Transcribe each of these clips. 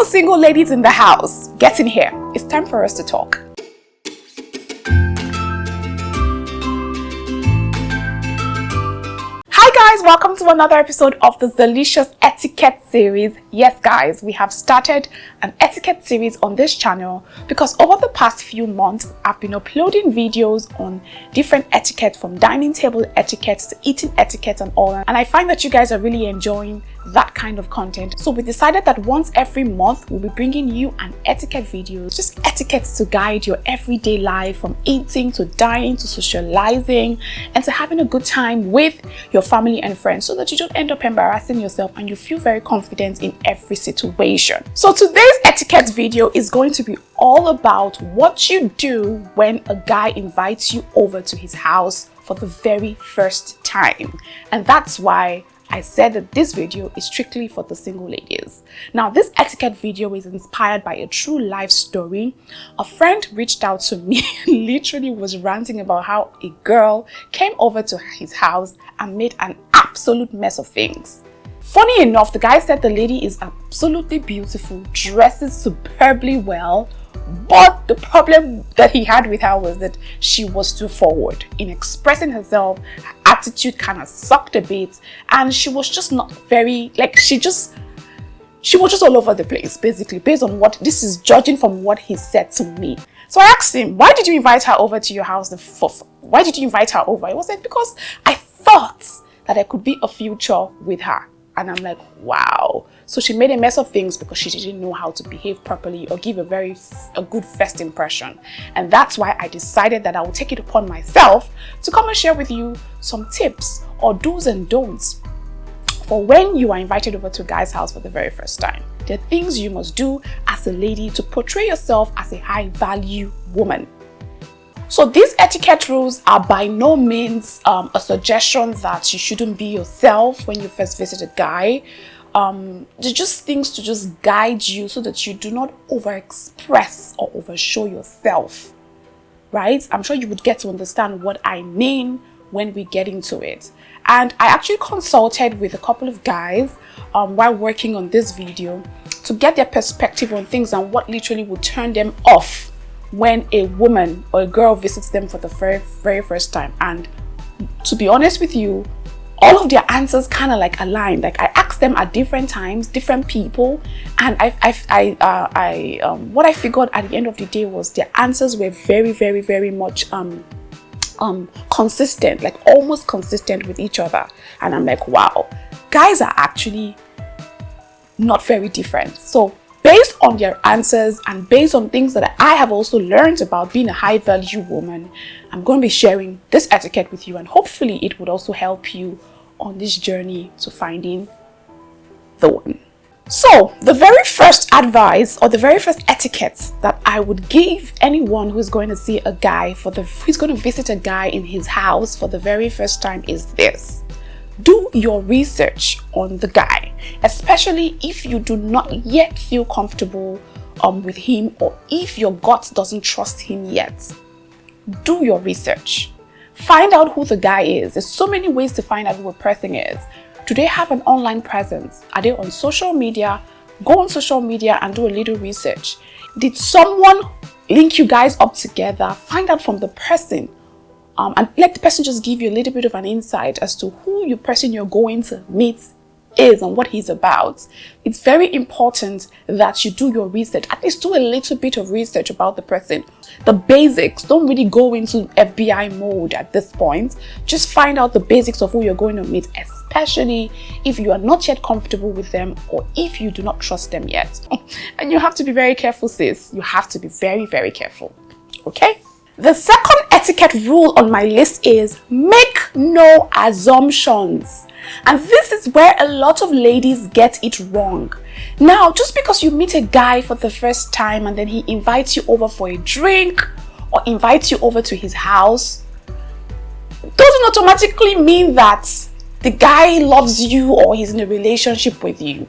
the single ladies in the house, get in here. It's time for us to talk. Hi guys, welcome to another episode of the Zeelicious Etiquette series. Yes guys, we have started an etiquette series on this channel because over the past few months, I've been uploading videos on different etiquette, from dining table etiquette to eating etiquette and all that. And I find that you guys are really enjoying that kind of content. So we decided that once every month, we'll be bringing you an etiquette video, just etiquettes to guide your everyday life, from eating to dining to socializing and to having a good time with your family and friends, so that you don't end up embarrassing yourself and you feel very confident in every situation. So today's etiquette video is going to be all about what you do when a guy invites you over to his house for the very first time. And that's why I said that this video is strictly for the single ladies. Now, this etiquette video is inspired by a true life story. A friend reached out to me and literally was ranting about how a girl came over to his house and made an absolute mess of things. Funny enough, the guy said the lady is absolutely beautiful, dresses superbly well, but the problem that he had with her was that she was too forward in expressing herself. Her attitude kind of sucked a bit, and she was just not very, like, she was just all over the place, basically, based on what, this is judging from what he said to me. So I asked him, why did you invite her over to your house? Why did you invite her over? He was like, because I thought that there could be a future with her. And I'm like, wow. So she made a mess of things because she didn't know how to behave properly or give a good first impression. And that's why I decided that I will take it upon myself to come and share with you some tips or do's and don'ts for when you are invited over to a guy's house for the very first time. There are things you must do as a lady to portray yourself as a high value woman. So these etiquette rules are by no means a suggestion that you shouldn't be yourself when you first visit a guy. They're just things to just guide you so that you do not overexpress or overshow yourself, right? I'm sure you would get to understand what I mean when we get into it. And I actually consulted with a couple of guys while working on this video to get their perspective on things and what literally would turn them off when a woman or a girl visits them for the very first time. And to be honest with you, all of their answers kind of like aligned. Like, I asked them at different times, different people, and what I figured at the end of the day was their answers were very much consistent, like almost consistent with each other. And I'm like, wow, guys are actually not very different. So based on their answers and based on things that I have also learned about being a high value woman, I'm going to be sharing this etiquette with you, and hopefully it would also help you on this journey to finding the one. So the very first advice or the very first etiquette that I would give anyone who's going to see a guy who's going to visit a guy in his house for the very first time is this: do your research on the guy, especially if you do not yet feel comfortable with him, or if your gut doesn't trust him yet. Do your research. Find out who the guy is. There's so many ways to find out who a person is. Do they have an online presence? Are they on social media? Go on social media and do a little research. Did someone link you guys up together? Find out from the person. And let the person just give you a little bit of an insight as to who your person you're going to meet is and what he's about. It's very important that you do your research. At least do a little bit of research about the person. The basics. Don't really go into FBI mode at this point. Just find out the basics of who you're going to meet, especially if you are not yet comfortable with them or if you do not trust them yet. And you have to be very careful, sis. You have to be very careful. Okay? The second etiquette rule on my list is make no assumptions. And this is where a lot of ladies get it wrong. Now, just because you meet a guy for the first time and then he invites you over for a drink or invites you over to his house, doesn't automatically mean that the guy loves you or he's in a relationship with you.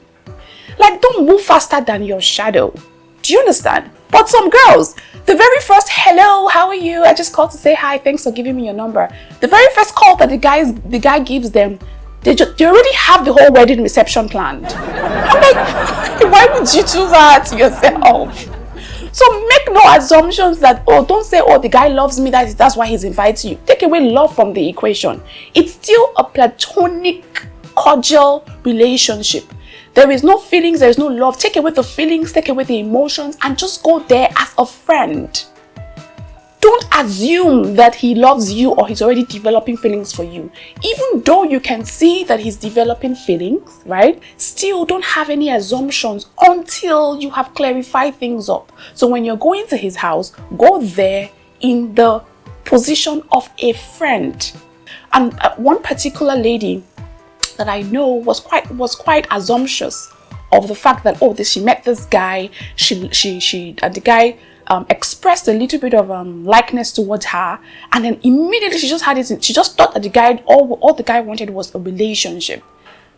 Like, don't move faster than your shadow. Do you understand? But some girls, the very first hello, how are you? I just called to say hi, thanks for giving me your number. The very first call that the guy gives them, they already have the whole wedding reception planned. I'm like, Why would you do that to yourself? So make no assumptions that, oh, don't say, oh, the guy loves me, that's why he's inviting you. Take away love from the equation. It's still a platonic, cordial relationship. There is no feelings, there is no love. Take away the feelings, take away the emotions, and just go there as a friend. Don't assume that he loves you or he's already developing feelings for you. Even though you can see that he's developing feelings, right? Still don't have any assumptions until you have clarified things up. So when you're going to his house, go there in the position of a friend. And one particular lady that I know was quite assumptuous of the fact that, oh, she met this guy, and the guy expressed a little bit of likeness towards her, and then immediately she just thought that the guy, all the guy wanted was a relationship.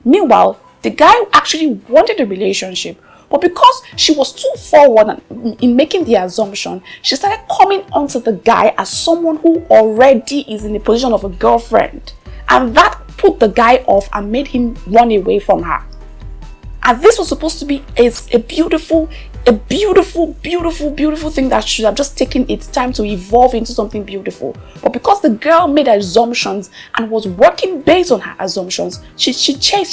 Meanwhile, the guy actually wanted a relationship, but because she was too forward in making the assumption, she started coming onto the guy as someone who already is in the position of a girlfriend, and that put the guy off and made him run away from her. And this was supposed to be a beautiful thing that should have just taken its time to evolve into something beautiful. But because the girl made assumptions and was working based on her assumptions, she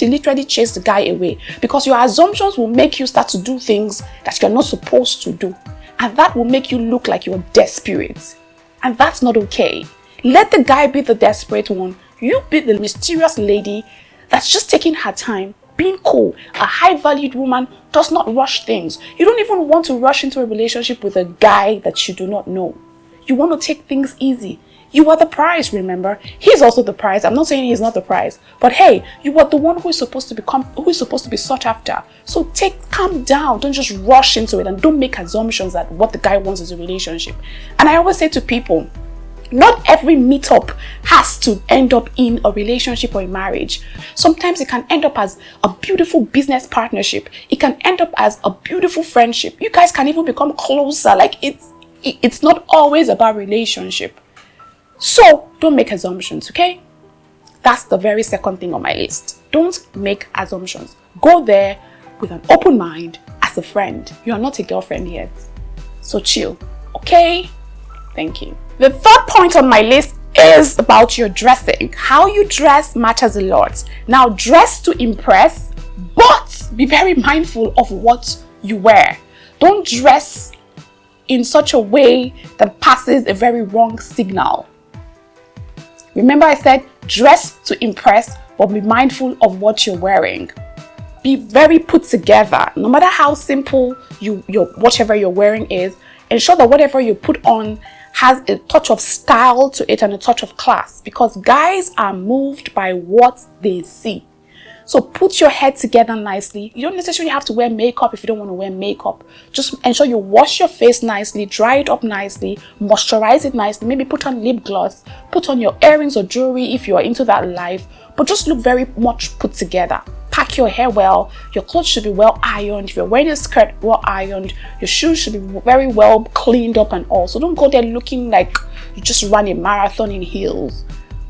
literally chased the guy away. Because your assumptions will make you start to do things that you're not supposed to do. And that will make you look like you're desperate. And that's not okay. Let the guy be the desperate one. You be the mysterious lady that's just taking her time, being cool. A high-valued woman does not rush things. You don't even want to rush into a relationship with a guy that you do not know. You want to take things easy. You are the prize, remember? He's also the prize. I'm not saying he's not the prize, but hey, you are the one who is supposed to be sought after. So calm down. Don't just rush into it, and don't make assumptions that what the guy wants is a relationship. And I always say to people, not every meetup has to end up in a relationship or a marriage. Sometimes it can end up as a beautiful business partnership. It can end up as a beautiful friendship. You guys can even become closer. Like it's not always about relationship. So don't make assumptions, okay? That's the very second thing on my list. Don't make assumptions. Go there with an open mind as a friend. You are not a girlfriend yet. So chill, okay? Thank you. The third point on my list is about your dressing. How you dress matters a lot. Now, dress to impress, but be very mindful of what you wear. Don't dress in such a way that passes a very wrong signal. Remember I said dress to impress, but be mindful of what you're wearing. Be very put together. No matter how simple whatever you're wearing is, ensure that whatever you put on has a touch of style to it and a touch of class, because guys are moved by what they see. So put your head together nicely. You don't necessarily have to wear makeup if you don't want to wear makeup. Just ensure you wash your face nicely, dry it up nicely, moisturize it nicely, maybe put on lip gloss, put on your earrings or jewelry if you are into that life, but just look very much put together. Pack your hair well, your clothes should be well ironed. If you're wearing a skirt, well ironed. Your shoes should be very well cleaned up and all. So don't go there looking like you just ran a marathon in heels.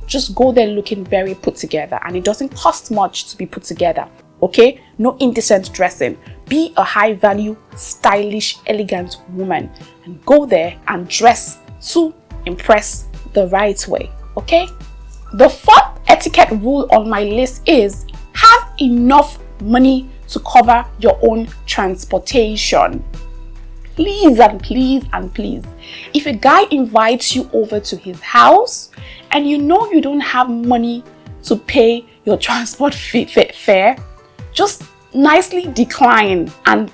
Just go there looking very put together, and it doesn't cost much to be put together, okay? No indecent dressing. Be a high value, stylish, elegant woman, and go there and dress to impress the right way, okay? The fourth etiquette rule on my list is have enough money to cover your own transportation. Please and please and please. If a guy invites you over to his house and you know you don't have money to pay your transport fare, just nicely decline and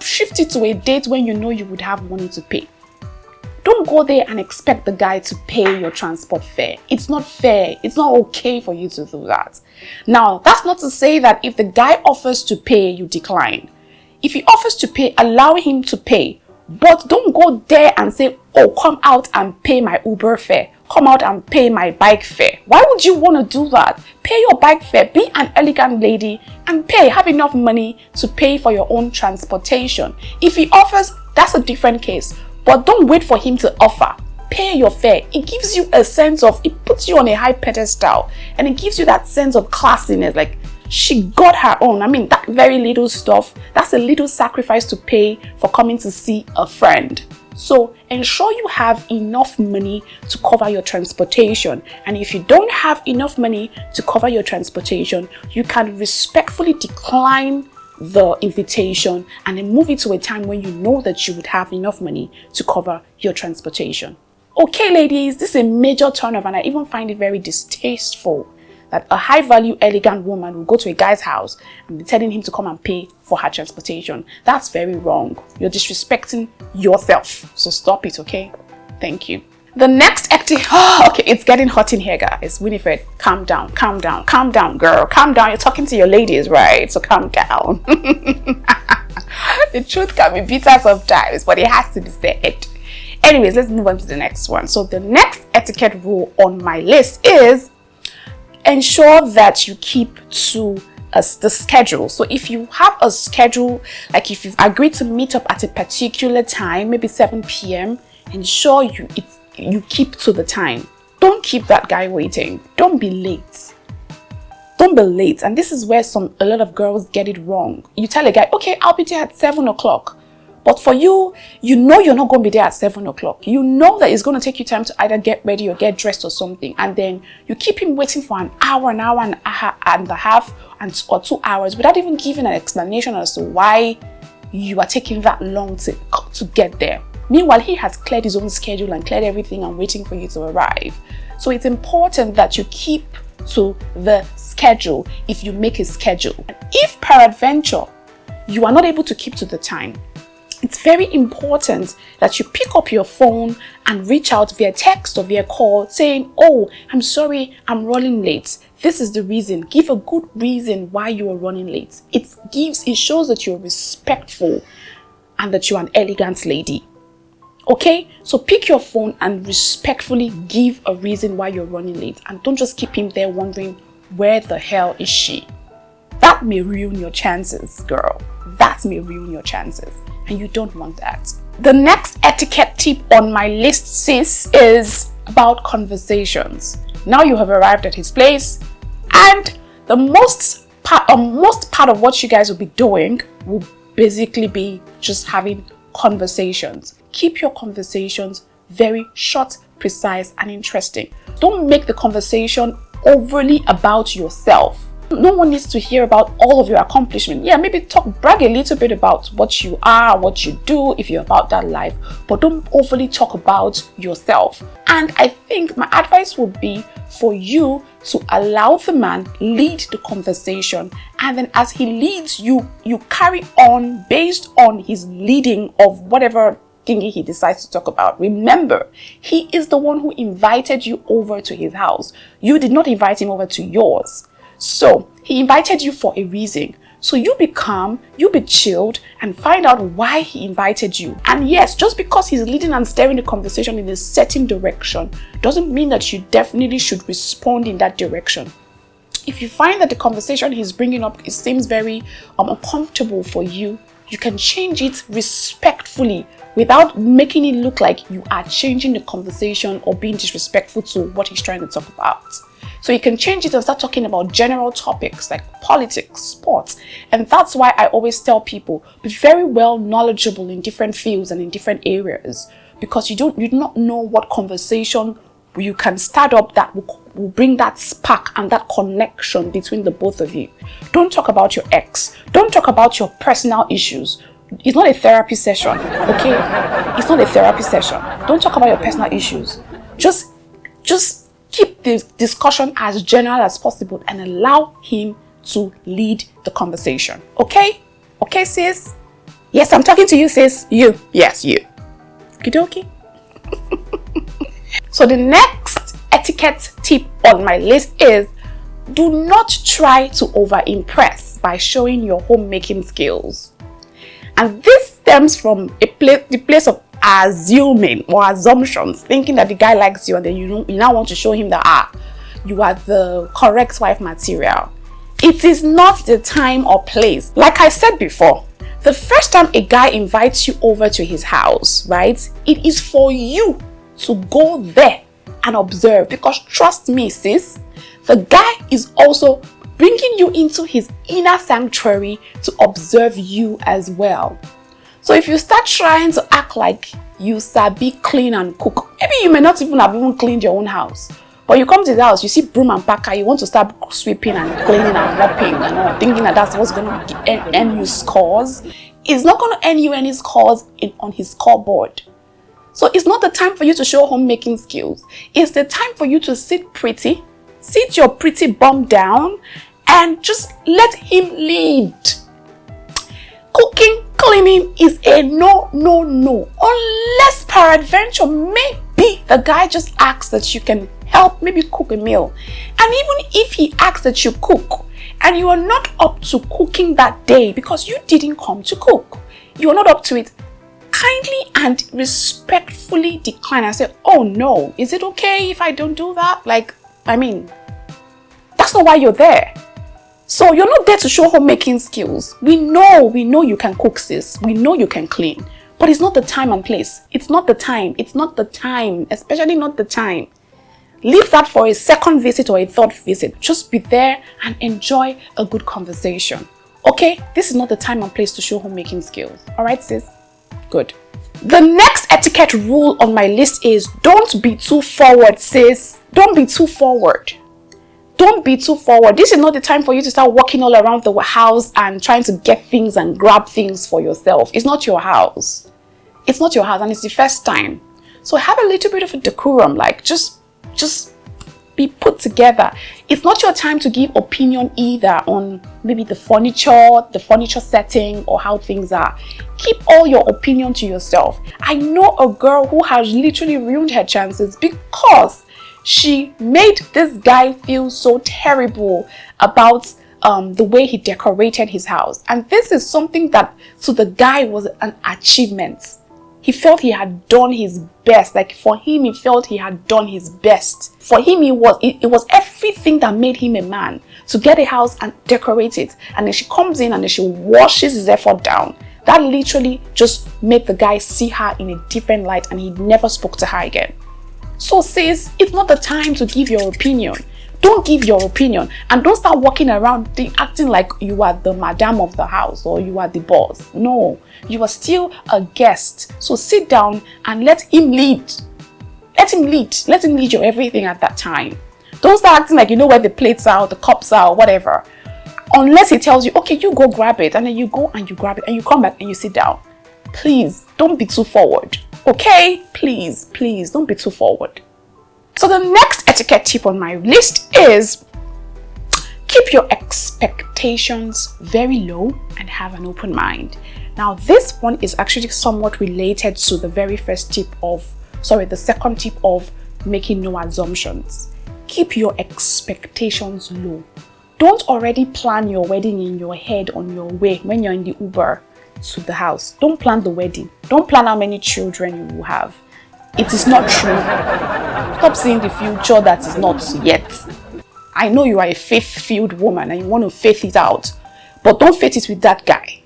shift it to a date when you know you would have money to pay. Don't go there and expect the guy to pay your transport fare. It's not fair. It's not okay for you to do that. Now, that's not to say that if the guy offers to pay, you decline. If he offers to pay, allow him to pay. But don't go there and say, oh, come out and pay my Uber fare. Come out and pay my bike fare. Why would you want to do that? Pay your bike fare. Be an elegant lady and pay. Have enough money to pay for your own transportation. If he offers, that's a different case. But don't wait for him to offer. Pay your fare. It gives you a sense of, it puts you on a high pedestal, and it gives you that sense of classiness. Like, she got her own. I mean, that very little stuff, that's a little sacrifice to pay for coming to see a friend. So ensure you have enough money to cover your transportation. And if you don't have enough money to cover your transportation, you can respectfully decline the invitation and then move it to a time when you know that you would have enough money to cover your transportation. Okay, ladies, this is a major turn off, and I even find it very distasteful that a high-value, elegant woman will go to a guy's house and be telling him to come and pay for her transportation. That's very wrong. You're disrespecting yourself. So stop it, okay? Thank you. The next activity... okay, it's getting hot in here, guys. Winifred, calm down, calm down, calm down, girl. Calm down. You're talking to your ladies, right? So calm down. The truth can be bitter sometimes, but it has to be said. Anyways, let's move on to the next one. So the next etiquette rule on my list is ensure that you keep to the schedule. So if you have a schedule, like if you've agreed to meet up at a particular time, maybe 7 p.m., ensure you keep to the time. Don't keep that guy waiting. Don't be late. Don't be late. And this is where a lot of girls get it wrong. You tell a guy, okay, I'll be there at 7 o'clock. But for you, you know you're not going to be there at 7 o'clock. You know that it's going to take you time to either get ready or get dressed or something. And then you keep him waiting for an hour and a half, or 2 hours without even giving an explanation as to why you are taking that long to get there. Meanwhile, he has cleared his own schedule and cleared everything and waiting for you to arrive. So it's important that you keep to the schedule if you make a schedule. And if peradventure you are not able to keep to the time, it's very important that you pick up your phone and reach out via text or via call saying, oh, I'm sorry, I'm running late. This is the reason. Give a good reason why you are running late. It shows that you're respectful and that you're an elegant lady. Okay? So pick your phone and respectfully give a reason why you're running late. And don't just keep him there wondering, where the hell is she? That may ruin your chances, girl. That may ruin your chances. And you don't want that. The next etiquette tip on my list, sis, is about conversations. Now you have arrived at his place, and the most part of what you guys will be doing will basically be just having conversations. Keep your conversations very short, precise, and interesting. Don't make the conversation overly about yourself. No one needs to hear about all of your accomplishments. Yeah, maybe brag a little bit about what you are, what you do, if you're about that life, but don't overly talk about yourself. And I think my advice would be for you to allow the man lead the conversation, and then as he leads, you carry on based on his leading of whatever thingy he decides to talk about. Remember, he is the one who invited you over to his house. You did not invite him over to yours. So he invited you for a reason. So you be calm, you be chilled, and find out why he invited you. And yes, just because he's leading and steering the conversation in a certain direction doesn't mean that you definitely should respond in that direction. If you find that the conversation he's bringing up seems very uncomfortable for you, you can change it respectfully without making it look like you are changing the conversation or being disrespectful to what he's trying to talk about. So you can change it and start talking about general topics like politics, sports. And that's why I always tell people, be very well knowledgeable in different fields and in different areas, because you do not know what conversation you can start up that will bring that spark and that connection between the both of you. Don't talk about your ex. Don't talk about your personal issues. It's not a therapy session, okay? It's not a therapy session. Don't talk about your personal issues. Just keep the discussion as general as possible and allow him to lead the conversation. Okay? Okay, sis? Yes, I'm talking to you, sis. You. Yes, you. Okie So the next etiquette tip on my list is, do not try to over-impress by showing your homemaking skills. And this stems from the place of assuming or assumptions, thinking that the guy likes you, and then you now want to show him that you are the correct wife material. It is not the time or place. Like I said before, the first time a guy invites you over to his house, right, it is for you to go there and observe, because trust me, sis, the guy is also bringing you into his inner sanctuary to observe you as well. So if you start trying to act like you sabi clean and cook, maybe you may not even have cleaned your own house, but you come to the house, you see broom and packer, you want to start sweeping and cleaning and mopping and all, thinking that that's what's going to earn you scores. It's not going to earn you any scores on his scoreboard. So it's not the time for you to show homemaking skills. It's the time for you to sit your pretty bum down and just let him lead. Cooking, cleaning is a no. Unless peradventure, maybe the guy just asks that you can help, maybe cook a meal. And even if he asks that you cook and you are not up to cooking that day because you didn't come to cook, you are not up to it, kindly and respectfully decline and say, oh no, is it okay if I don't do that? That's not why you're there. So you're not there to show homemaking skills. We know you can cook, sis. We know you can clean. But it's not the time and place. It's not the time, especially not the time. Leave that for a second visit or a third visit. Just be there and enjoy a good conversation. Okay? This is not the time and place to show homemaking skills. Alright, sis? Good. The next etiquette rule on my list is don't be too forward, sis. Don't be too forward. Don't be too forward. This is not the time for you to start walking all around the house and trying to get things and grab things for yourself. It's not your house. It's not your house and it's the first time. So have a little bit of a decorum, like just be put together. It's not your time to give opinion either on maybe the furniture setting or how things are. Keep all your opinion to yourself. I know a girl who has literally ruined her chances because she made this guy feel so terrible about the way he decorated his house. And this is something that to the guy was an achievement. He felt he had done his best. Like for him, he felt he had done his best. For him, it was everything that made him a man to get a house and decorate it. And then she comes in and then she washes his effort down. That literally just made the guy see her in a different light and he never spoke to her again. So sis, it's not the time to give your opinion. Don't give your opinion and don't start walking around acting like you are the madam of the house or you are the boss. No, you are still a guest. So sit down and let him lead. Let him lead. Let him lead your everything at that time. Don't start acting like you know where the plates are, or the cups are, or whatever. Unless he tells you, okay, you go grab it, and then you go and you grab it and you come back and you sit down. Please, don't be too forward. Okay? Please, don't be too forward. So the next etiquette tip on my list is keep your expectations very low and have an open mind. Now this one is actually somewhat related to the the second tip of making no assumptions. Keep your expectations low. Don't already plan your wedding in your head on your way when you're in the Uber to the house. Don't plan the wedding. Don't plan how many children you will have. It is not true. Stop seeing the future that is not yet. I know you are a faith-filled woman and you want to faith it out, but don't faith it with that guy.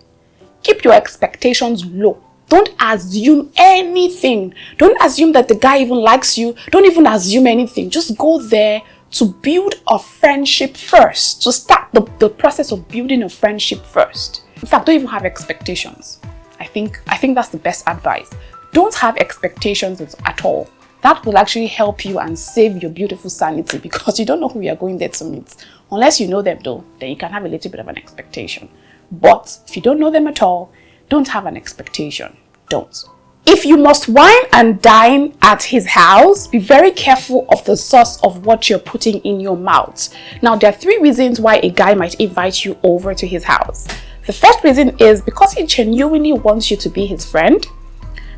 Keep your expectations low. Don't assume anything. Don't assume that the guy even likes you. Don't even assume anything. Just go there to build a friendship first. To start the process of building a friendship first. In fact, don't even have expectations. I think that's the best advice. Don't have expectations at all. That will actually help you and save your beautiful sanity because you don't know who you are going there to meet. Unless you know them though, then you can have a little bit of an expectation. But if you don't know them at all, don't have an expectation. Don't. If you must wine and dine at his house, be very careful of the source of what you're putting in your mouth. Now, there are 3 reasons why a guy might invite you over to his house. The first reason is because he genuinely wants you to be his friend.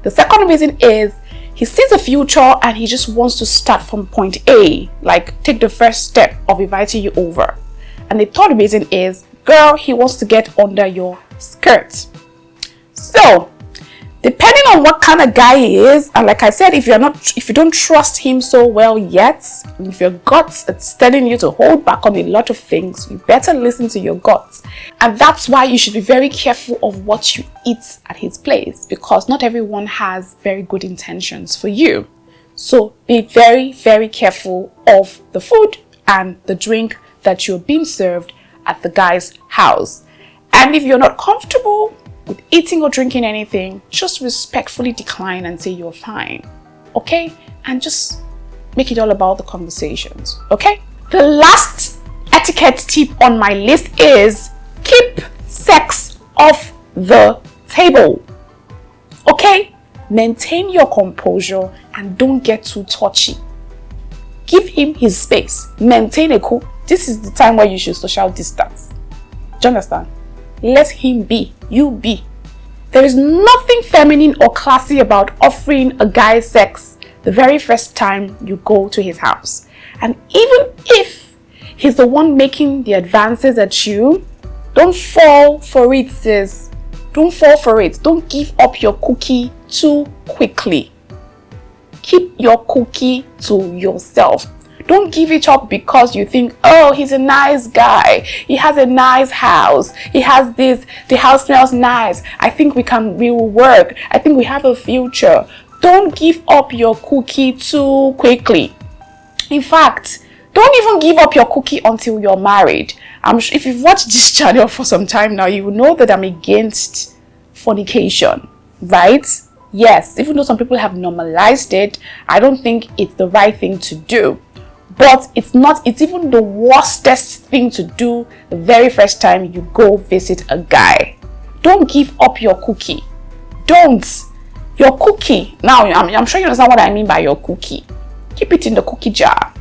The second reason is he sees a future and he just wants to start from point A, like take the first step of inviting you over. And the third reason is, girl, he wants to get under your skirt. So, depending on what kind of guy he is, and like I said, if you don't trust him so well yet, if your guts is telling you to hold back on a lot of things, you better listen to your guts. And that's why you should be very careful of what you eat at his place, because not everyone has very good intentions for you. So be very, very careful of the food and the drink that you're being served at the guy's house. And if you're not comfortable with eating or drinking anything, just respectfully decline and say you're fine. Okay? And just make it all about the conversations. Okay? The last etiquette tip on my list is keep sex off the table. Okay? Maintain your composure and don't get too touchy. Give him his space. Maintain a cool. This is the time where you should social distance. Do you understand? Let him be. You be. There is nothing feminine or classy about offering a guy sex the very first time you go to his house. And even if he's the one making the advances at you, don't fall for it, sis. Don't fall for it. Don't give up your cookie too quickly. Keep your cookie to yourself. Don't give it up because you think, oh, he's a nice guy. He has a nice house. He has this. The house smells nice. I think we will work. I think we have a future. Don't give up your cookie too quickly. In fact, don't even give up your cookie until you're married. I'm sure if you've watched this channel for some time now, you will know that I'm against fornication, right? Yes, even though some people have normalized it, I don't think it's the right thing to do. But it's even the worstest thing to do the very first time you go visit a guy. Don't give up your cookie. Don't. Your cookie. Now, I'm sure you understand what I mean by your cookie. Keep it in the cookie jar.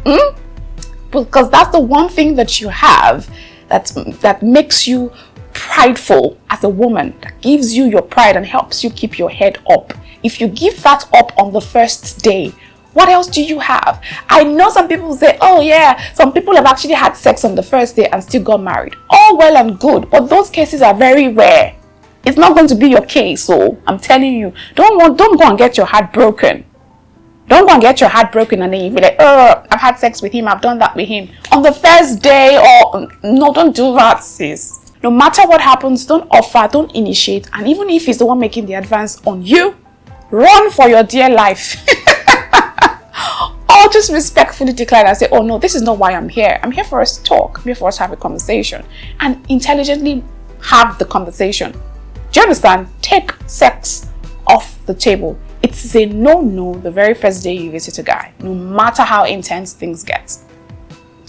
Because that's the one thing that you have that makes you prideful as a woman, that gives you your pride and helps you keep your head up. If you give that up on the first day, what else do you have? I know some people say, oh yeah, some people have actually had sex on the first day and still got married. All well and good, but those cases are very rare. It's not going to be your case, so I'm telling you, don't go and get your heart broken. Don't go and get your heart broken and then you be like, oh, I've had sex with him, I've done that with him on the first day. Or no, don't do that, sis. No matter what happens, don't offer, don't initiate, and even if he's the one making the advance on you, run for your dear life. Or just respectfully decline and say, oh no, this is not why I'm here. I'm here for us to talk. I'm here for us to have a conversation and intelligently have the conversation. Do you understand? Take sex off the table. It's a no-no the very first day you visit a guy, no matter how intense things get.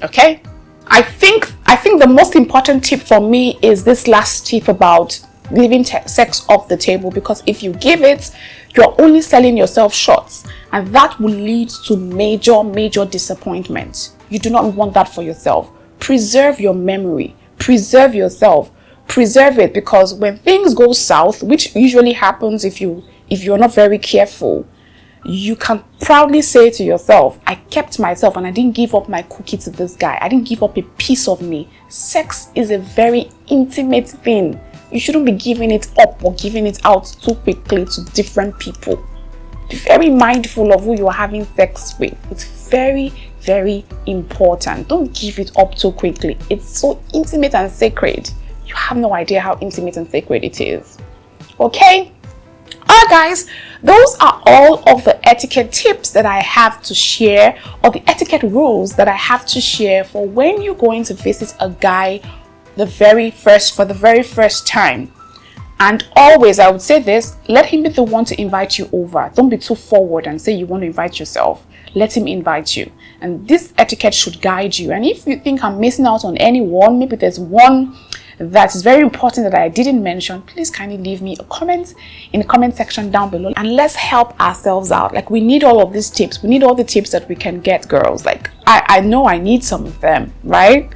Okay? I think the most important tip for me is this last tip about leaving sex off the table, because if you give it, you're only selling yourself short, and that will lead to major disappointment. You do not want that for yourself. Preserve your memory. Preserve yourself. Preserve it, because when things go south, which usually happens if you're not very careful, you can proudly say to yourself, I kept myself and I didn't give up my cookie to this guy. I didn't give up a piece of me. Sex is a very intimate thing. You shouldn't be giving it up or giving it out too quickly to different people. Be very mindful of who you are having sex with. It's very important. Don't give it up too quickly. It's so intimate and sacred. You have no idea how intimate and sacred it is. Okay? Alright guys, those are all of the etiquette tips that I have to share, or the etiquette rules that I have to share for when you're going to visit a guy for the very first time. And always, I would say this, let him be the one to invite you over. Don't be too forward and say you want to invite yourself. Let him invite you. And this etiquette should guide you. And if you think I'm missing out on anyone, maybe there's one that is very important that I didn't mention, please kindly leave me a comment in the comment section down below, and let's help ourselves out. Like, we need all of these tips. We need all the tips that we can get, girls. Like, I know I need some of them, right?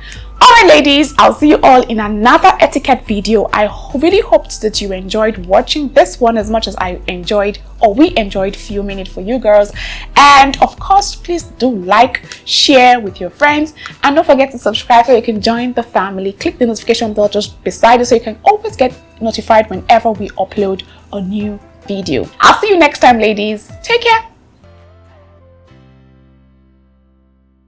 Alright ladies, I'll see you all in another etiquette video. I really hoped that you enjoyed watching this one as much as I enjoyed, or we enjoyed filming it for you girls. And of course, please do like, share with your friends, and don't forget to subscribe so you can join the family. Click the notification bell just beside it so you can always get notified whenever we upload a new video. I'll see you next time ladies. Take care.